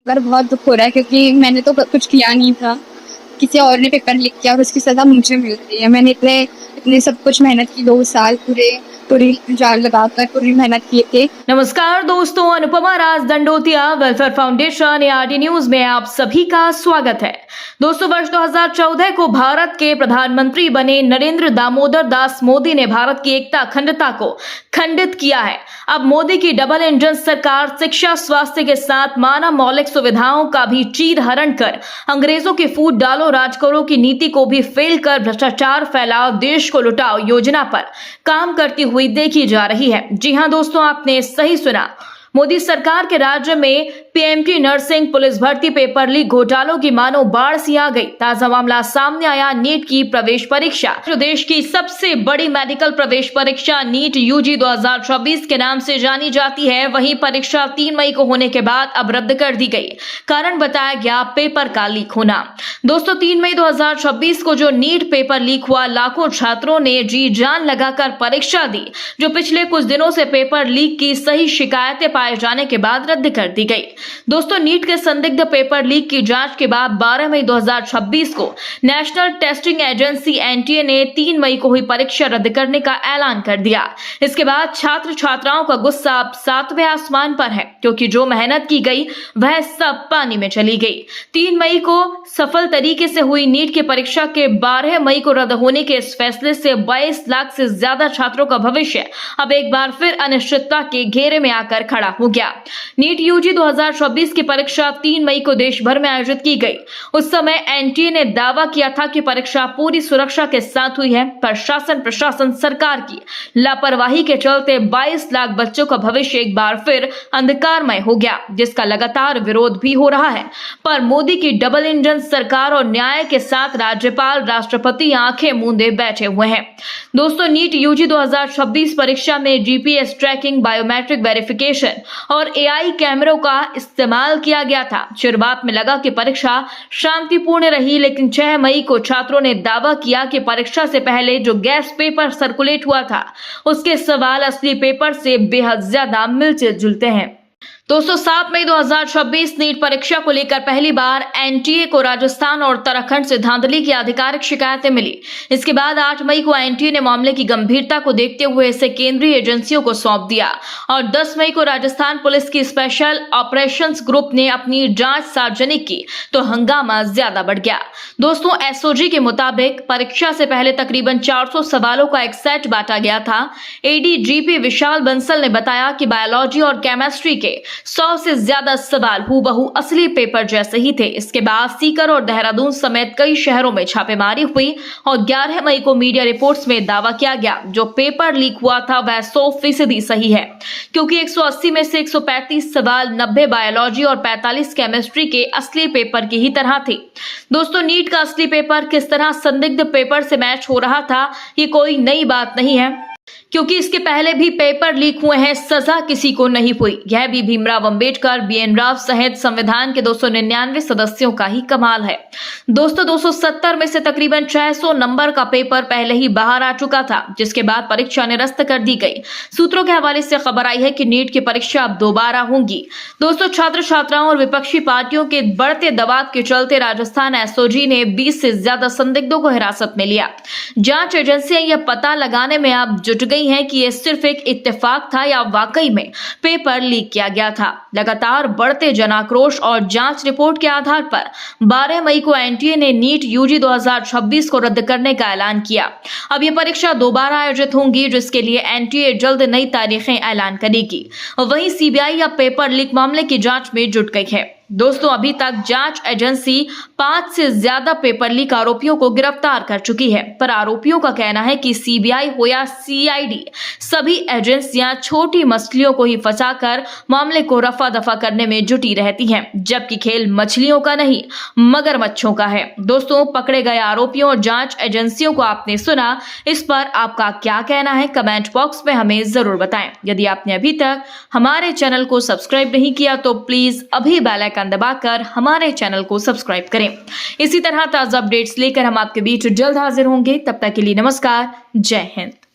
पर बहुत दुख हो रहा है क्योंकि मैंने तो कुछ किया नहीं था। किसी और ने पेपर लीक किया और उसकी सज़ा मुझे मिल रही है। मैंने इतने इतने सब कुछ मेहनत की, 2 साल पूरी जान लगाकर पूरी मेहनत किए थे। नमस्कार दोस्तों, Anupama Raj Dandotiya welfare foundation ARD news में आप सभी का स्वागत है। दोस्तों, वर्ष 2014 को भारत के प्रधानमंत्री बने नरेंद्र दामोदर दास मोदी ने भारत की एकता अखंडता को खंडित किया है। अब मोदी की डबल इंजन सरकार शिक्षा, स्वास्थ्य के साथ मानव मौलिक सुविधाओं का भी चीर हरण कर अंग्रेजों की फूट डालो, राज करो की नीति को भी फेल कर भ्रष्टाचार फैलाओ, देश को लुटाओ योजना पर काम करती हुई देखी जा रही है। जी हां दोस्तों, आपने सही सुना। मोदी सरकार के राज्य में PMT नर्सिंग, पुलिस भर्ती, पेपर लीक घोटालों की मानो बाढ़ सी आ गई। ताजा मामला सामने आया नीट की प्रवेश परीक्षा। जो देश की सबसे बड़ी मेडिकल प्रवेश परीक्षा नीट UG 2024 के नाम से जानी जाती है, वहीं परीक्षा 3 मई को होने के बाद अब रद्द कर दी गई। कारण बताया गया पेपर का लीक होना। दोस्तों, 3 मई 2026 को जो नीट पेपर लीक हुआ, लाखों छात्रों ने जी जान लगाकर परीक्षा दी, जो पिछले कुछ दिनों से पेपर लीक की सही शिकायतें पाए जाने के बाद रद्द कर दी गई। दोस्तों, नीट के संदिग्ध पेपर लीक की जांच के बाद 12 मई 2026 को नेशनल टेस्टिंग एजेंसी NTA ने 3 मई को हुई परीक्षा रद्द करने का ऐलान कर दिया। इसके बाद छात्र छात्राओं का गुस्सा अब 7वें आसमान पर है, क्योंकि जो मेहनत की गई वह सब पानी में चली गई। 3 मई को सफल तरीके से हुई नीट की परीक्षा के 12 मई को रद्द होने के इस फैसले से 22 लाख से ज्यादा छात्रों का भविष्य अब एक बार फिर अनिश्चितता के घेरे में आकर खड़ा हो गया। नीट UG 2024 की परीक्षा 3 मई को देश भर में आयोजित की गई। उस समय NTA ने दावा किया था कि परीक्षा पूरी सुरक्षा के साथ हुई है, पर शासन प्रशासन सरकार की लापरवाही के चलते 22 लाख बच्चों का भविष्य एक बार फिर अंधकारमय हो गया, जिसका लगातार विरोध भी हो रहा है। पर मोदी की डबल इंजन सरकार और न्याय के साथ राज्यपाल, राष्ट्रपति आंखें मूंदे बैठे हुए हैं। दोस्तों, नीट UG 2026 परीक्षा में GPS ट्रैकिंग, बायोमेट्रिक वेरिफिकेशन और AI कैमरों का इस्तेमाल किया गया था। शुरुआत में लगा कि परीक्षा शांतिपूर्ण रही, लेकिन 6 मई को छात्रों ने दावा किया कि परीक्षा से पहले जो गैस पेपर सर्कुलेट हुआ था, उसके सवाल असली पेपर से बेहद ज्यादा मिलते जुलते हैं। दोस्तों, 7 मई 2026 नीट परीक्षा को लेकर पहली बार NTA को राजस्थान और उत्तराखंड से धांधली की आधिकारिक शिकायतें मिली। इसके बाद 8 मई को NTA ने मामले की गंभीरता को देखते हुए इसे केंद्रीय एजेंसियों को सौंप दिया और 10 मई को राजस्थान पुलिस की स्पेशल ऑपरेशंस ग्रुप ने अपनी जांच सार्वजनिक की तो हंगामा ज्यादा बढ़ गया। दोस्तों, SOG के मुताबिक परीक्षा से पहले तकरीबन 400 सवालों का एक सेट बांटा गया था। ADGP विशाल बंसल ने बताया कि बायोलॉजी और केमिस्ट्री के 100 से ज्यादा सवाल हूबहू असली पेपर जैसे ही थे। इसके बाद सीकर और देहरादून समेत कई शहरों में छापेमारी हुई और 11 मई को मीडिया रिपोर्ट्स में दावा किया गया जो पेपर लीक हुआ था वह 100% सही है, क्योंकि 180 में से 135 सवाल 90 बायोलॉजी और 45 केमिस्ट्री के असली पेपर की ही तरह थे। दोस्तों, नीट का असली पेपर किस तरह संदिग्ध पेपर से मैच हो रहा था, ये कोई नई बात नहीं है, क्योंकि इसके पहले भी पेपर लीक हुए हैं, सजा किसी को नहीं हुई। यह भी भीमराव अंबेडकर, BN राव सहित संविधान के 299 सदस्यों का ही कमाल है। दोस्तों, 270 में से तकरीबन 600 नंबर का पेपर पहले ही बाहर आ चुका था, जिसके बाद परीक्षा निरस्त कर दी गई। सूत्रों के हवाले से खबर आई है कि नीट की परीक्षा अब दोबारा होगी। दोस्तों, छात्र छात्राओं और विपक्षी पार्टियों के बढ़ते दबाव के चलते राजस्थान SOG ने 20 से ज्यादा संदिग्धों को हिरासत में लिया। जांच एजेंसियां यह पता लगाने में अब जुट गई हैं कि यह सिर्फ एक इत्तेफाक था या वाकई में पेपर लीक किया गया था। लगातार बढ़ते जनाक्रोश और जांच रिपोर्ट के आधार पर 12 मई को NTA ने नीट UG 2026 को रद्द करने का ऐलान किया। अब यह परीक्षा दोबारा आयोजित होंगी, जिसके लिए NTA जल्द नई तारीखें ऐलान करेगी। वहीं CBI अब पेपर लीक मामले की जांच में जुट गई है। दोस्तों, अभी तक जांच एजेंसी 5 से ज्यादा पेपर लीक आरोपियों को गिरफ्तार कर चुकी है, पर आरोपियों का कहना है कि CBI हो या CID, सभी एजेंसियां छोटी मछलियों को ही फंसाकर मामले को रफा दफा करने में जुटी रहती हैं, जबकि खेल मछलियों का नहीं मगरमच्छों का है। दोस्तों, पकड़े गए आरोपियों और जांच एजेंसियों को आपने सुना, इस पर आपका क्या कहना है कमेंट बॉक्स में हमें जरूर बताएं। यदि आपने अभी तक हमारे चैनल को सब्सक्राइब नहीं किया तो प्लीज अभी बेल आइकन दबाकर हमारे चैनल को सब्सक्राइब करें। इसी तरह ताजा अपडेट्स लेकर हम आपके बीच जल्द हाजिर होंगे। तब तक के लिए नमस्कार, जय हिंद।